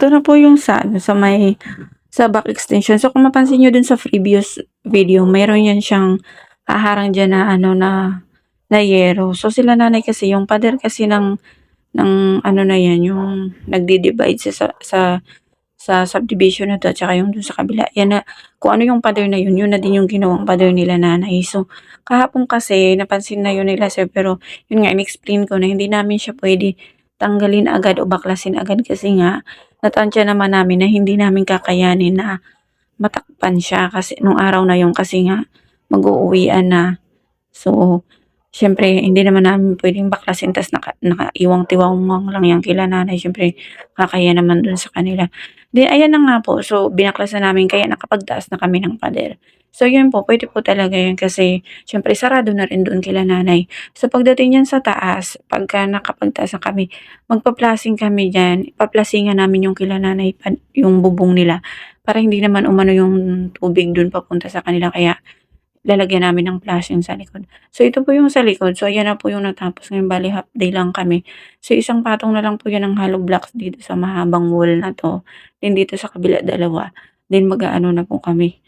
ito na po yung sa ano, sa back extension. So, kung mapansin niyo dun sa previous video, mayroon yan siyang haharang diyan na ano na yero. So, sila nanay kasi yung pader kasi ng ano na yan, yung nagdi-divide sa subdivision na 'to at saka yung dun sa kabila, yan na kung ano yung pader na yun na din yung ginawang pader nila nanay. So, kahapon kasi napansin na yun nila sir pero yun nga in-explain ko na hindi namin siya puwede tanggalin agad o baklasin agad kasi nga natantya naman namin na hindi namin kakayanin na matakpan siya kasi nung araw na yun kasi nga mag-uuwian na. So, siyempre hindi naman namin puwedeng baklasin ta's nakaiwang-tiwangwang lang yan kila nanay siyempre nakakahiya naman dun sa kanila. 'Di ayan na nga po, so binaklasan namin kaya nakapagtaas na kami ng pader. So yun po, puwede po talaga yun kasi siyempre sarado na rin doon kila nanay. So pagdating niyan sa taas, pagka nakapagtaas na kami, magpa-plasing kami diyan, paplasingan namin yung kila nanay yung bubong nila para hindi naman umano yung tubig dun papunta sa kanila kaya lalagyan namin ng flashing sa likod. So, ito po yung sa likod. So, ayan na po yung natapos ngayon. Bale, half day lang kami. So, isang patong na lang po yan ng hollow blocks dito sa mahabang wall na to. Then, dito sa kabila, dalawa. Then, mag-aano na po kami.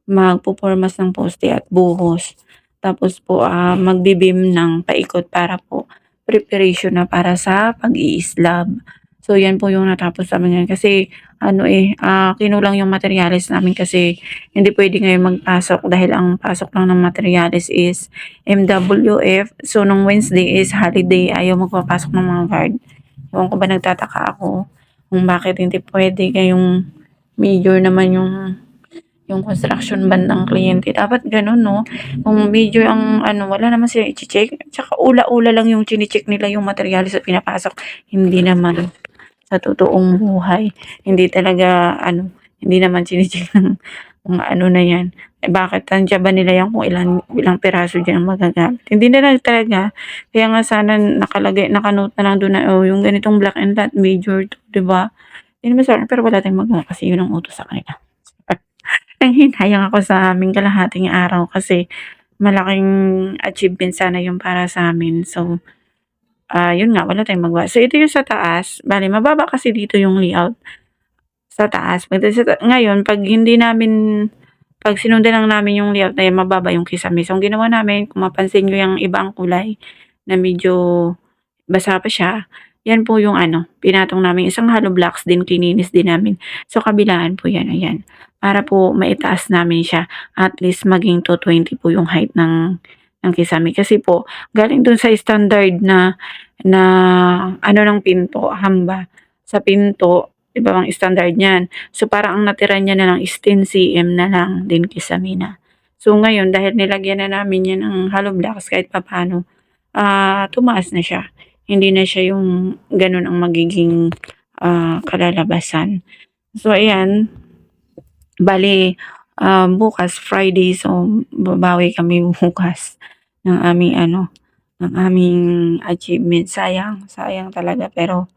Magpupormas ng poste at buhos. Tapos po, magbibim ng paikot para po preparation na para sa pag-i-slab. So, yan po yung natapos namin ngayon. Kasi, kinulang yung materials namin kasi hindi puwede ngayon magpasok dahil ang pasok lang ng materyales is MWF. So, nung Wednesday is holiday, ayaw magpapasok ng mga guard. Ewan ko ba nagtataka ako kung bakit hindi puwede ngayong major naman yung construction band ng kliyente. Dapat gano'n 'no? Kung major ang ano, wala naman silang iche-check. Tsaka ula-ula lang yung chine-check nila yung materyales na pinapasok. Hindi naman sa totoong buhay. Hindi talaga ano, hindi naman chine-check ng mga ano na 'yan. Eh, bakit nandiyan ba nila 'yan kung ilang piraso diyan ang magagamit. Hindi nila talaga. Kaya nga sana nakalagay naka-note na lang do'n na, "Oh, yung ganitong block and lot major 'to," 'di ba? Hindi naman sa pero wala tayong magawa kasi 'yun ang utos sa kanila. Nanghihinayang ako sa aming kalahating araw kasi malaking achievement sana 'yun para sa'min. So, yun nga wala tayong magawa. So, ito yung sa taas, bale mababa kasi dito yung layout sa taas. Pagdating ngayon 'pag sinundan lang namin yung layout na yan mababa yung kisame. So, ang ginawa namin kung mapansin niyo yung iba ang kulay na medyo basa pa siya, yan po yung ano, pinatong namin isang hollow blocks din kininis din namin. So, kabilaan po yan, ayan. Para po maitaas namin siya at least maging 220 po yung height ng kisame. Kasi po galing dun sa standard na ano ng pinto, hamba. Sa pinto, 'di ba ang standard niyan. So, parang ang natira niya na lang is 10 cm na lang din kisame na. So, ngayon dahil nilagyan na namin yan ng hollow blocks kahit papaano, tumaas na siya. Hindi na siya yung gano'n ang magiging, kalalabasan. So, ayan, bale, bukas Friday, so babawi kami bukas ng aming ano, ng aming achievement. Sayang talaga pero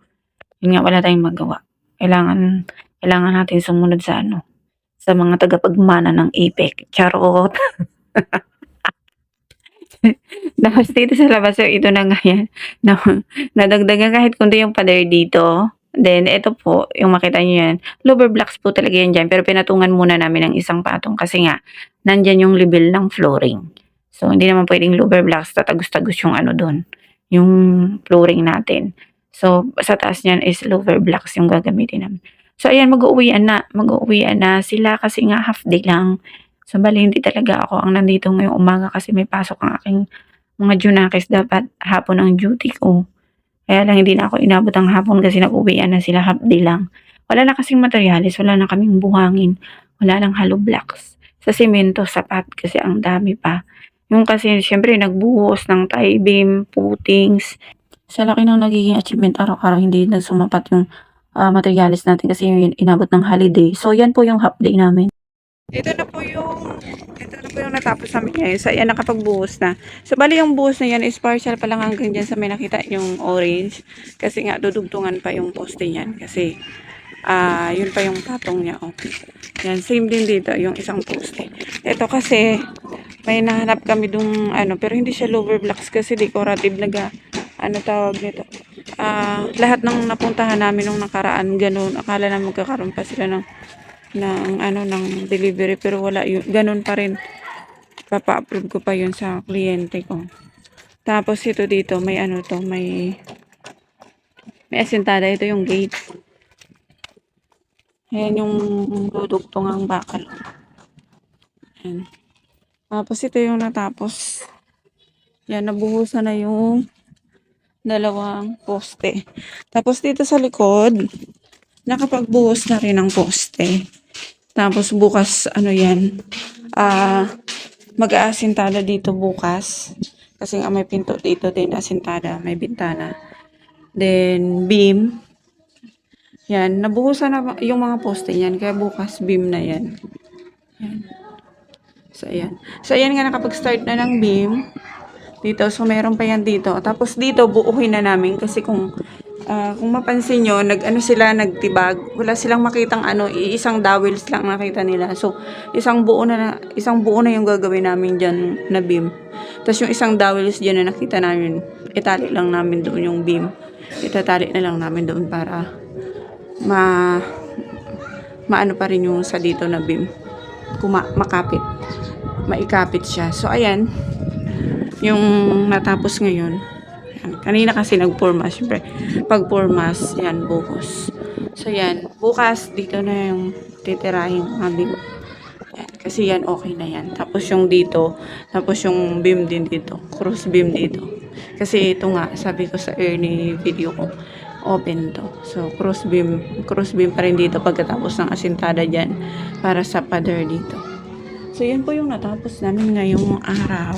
yun nga wala tayong magawa. Kailangan kailangan natin sumunod sa ano, sa mga tagapagmana ng APEC, charot. Tapos dito sa labas, so ito na nga yan, na nadagdagan kahit konti yung pader dito. Then ito po, yung makita niyo yan, louver blocks po talaga yan diyan, pero pinatungan muna namin ng isang patong kasi nga nandiyan yung level ng flooring. So hindi naman puwedeng louver blocks, tatagos-tagos yung ano dun, yung flooring natin. So sa taas niyan is louver blocks yung gagamitin namin. So ayan, mag-uuwian na sila kasi nga half day lang. So bale hindi talaga ako ang nandito ngayong umaga kasi may pasok ang aking mga Junakis, dapat hapon ang duty ko. Kaya lang hindi na ako inabot ng hapon kasi nag-uwian na sila, half day lang. Wala na kasing materyales, wala na kaming buhangin, wala ng hollow blocks. Sa semento sapat kasi ang dami pa. Yung kasi siyempre nagbuhos ng tie beam, footings. Sa laki ng nagiging achievement araw-araw hindi na sumapat yung, materyales natin kasi yung inabot ng holiday. So yan po yung half day namin. Ito na po yung natapos namin ngayon. So, ayan, nakapagbuhos na. So, bali yung buhos na yan is partial pa lang hanggang dyan sa may nakita yung orange. Kasi nga, dudugtungan pa yung poste niyan. Kasi, yun pa yung patong niya. Oh. Yan, same din dito, yung isang poste. Ito kasi, may nahanap kami dung, ano, pero hindi siya lower blocks kasi decorative ano tawag nito, lahat ng napuntahan namin nung nakaraan gano'n, akala namin magkakaroon pa sila ng delivery, pero wala yun, gano'n pa rin. Papa-approve ko pa yun sa kliyente ko. Tapos ito dito may ano to, may asintada, ito yung gate. Ayan yung dudugtong bakal. Ayan. Tapos ito yung natapos. Yan, nabuhusan na yung dalawang poste. Tapos dito sa likod, nakapagbuhos na rin ng poste. Tapos bukas, ano yan, mag-aasintada dito bukas. Kasi nga may pinto dito din, asintada, may bintana. Then, beam. Yan, nabuhusan na yung mga poste yan. Kaya bukas, beam na yan. Yan. So, ayan. So, ayan nga, nakapag-start na ng beam. Dito, so meron pa yan dito. Tapos dito, buuhin na namin. Kasi kung mapansin nyo, nagtibag. Wala silang makitang isang dowels lang nakita nila. So, isang buo na yung gagawin namin dyan na beam. Tapos yung isang dowels dyan na nakita namin, itali lang namin doon yung beam. Itatali na lang namin doon para maano pa rin yung sa dito na beam. Makapit. Maikapit siya. So, ayan. Yung natapos ngayon. Yan. Kanina kasi nag-formas. Siyempre, pag formas, yan, buhos. So, yan. Bukas, dito na yung titirahin aming. Yan. Kasi yan, okay na yan. Tapos yung dito, tapos yung beam din dito. Cross beam dito. Kasi ito nga, sabi ko sa early video ko, open to. So, cross beam pa rin dito pagkatapos ng asintada dyan para sa pader dito. So, yan po yung natapos namin ngayong araw.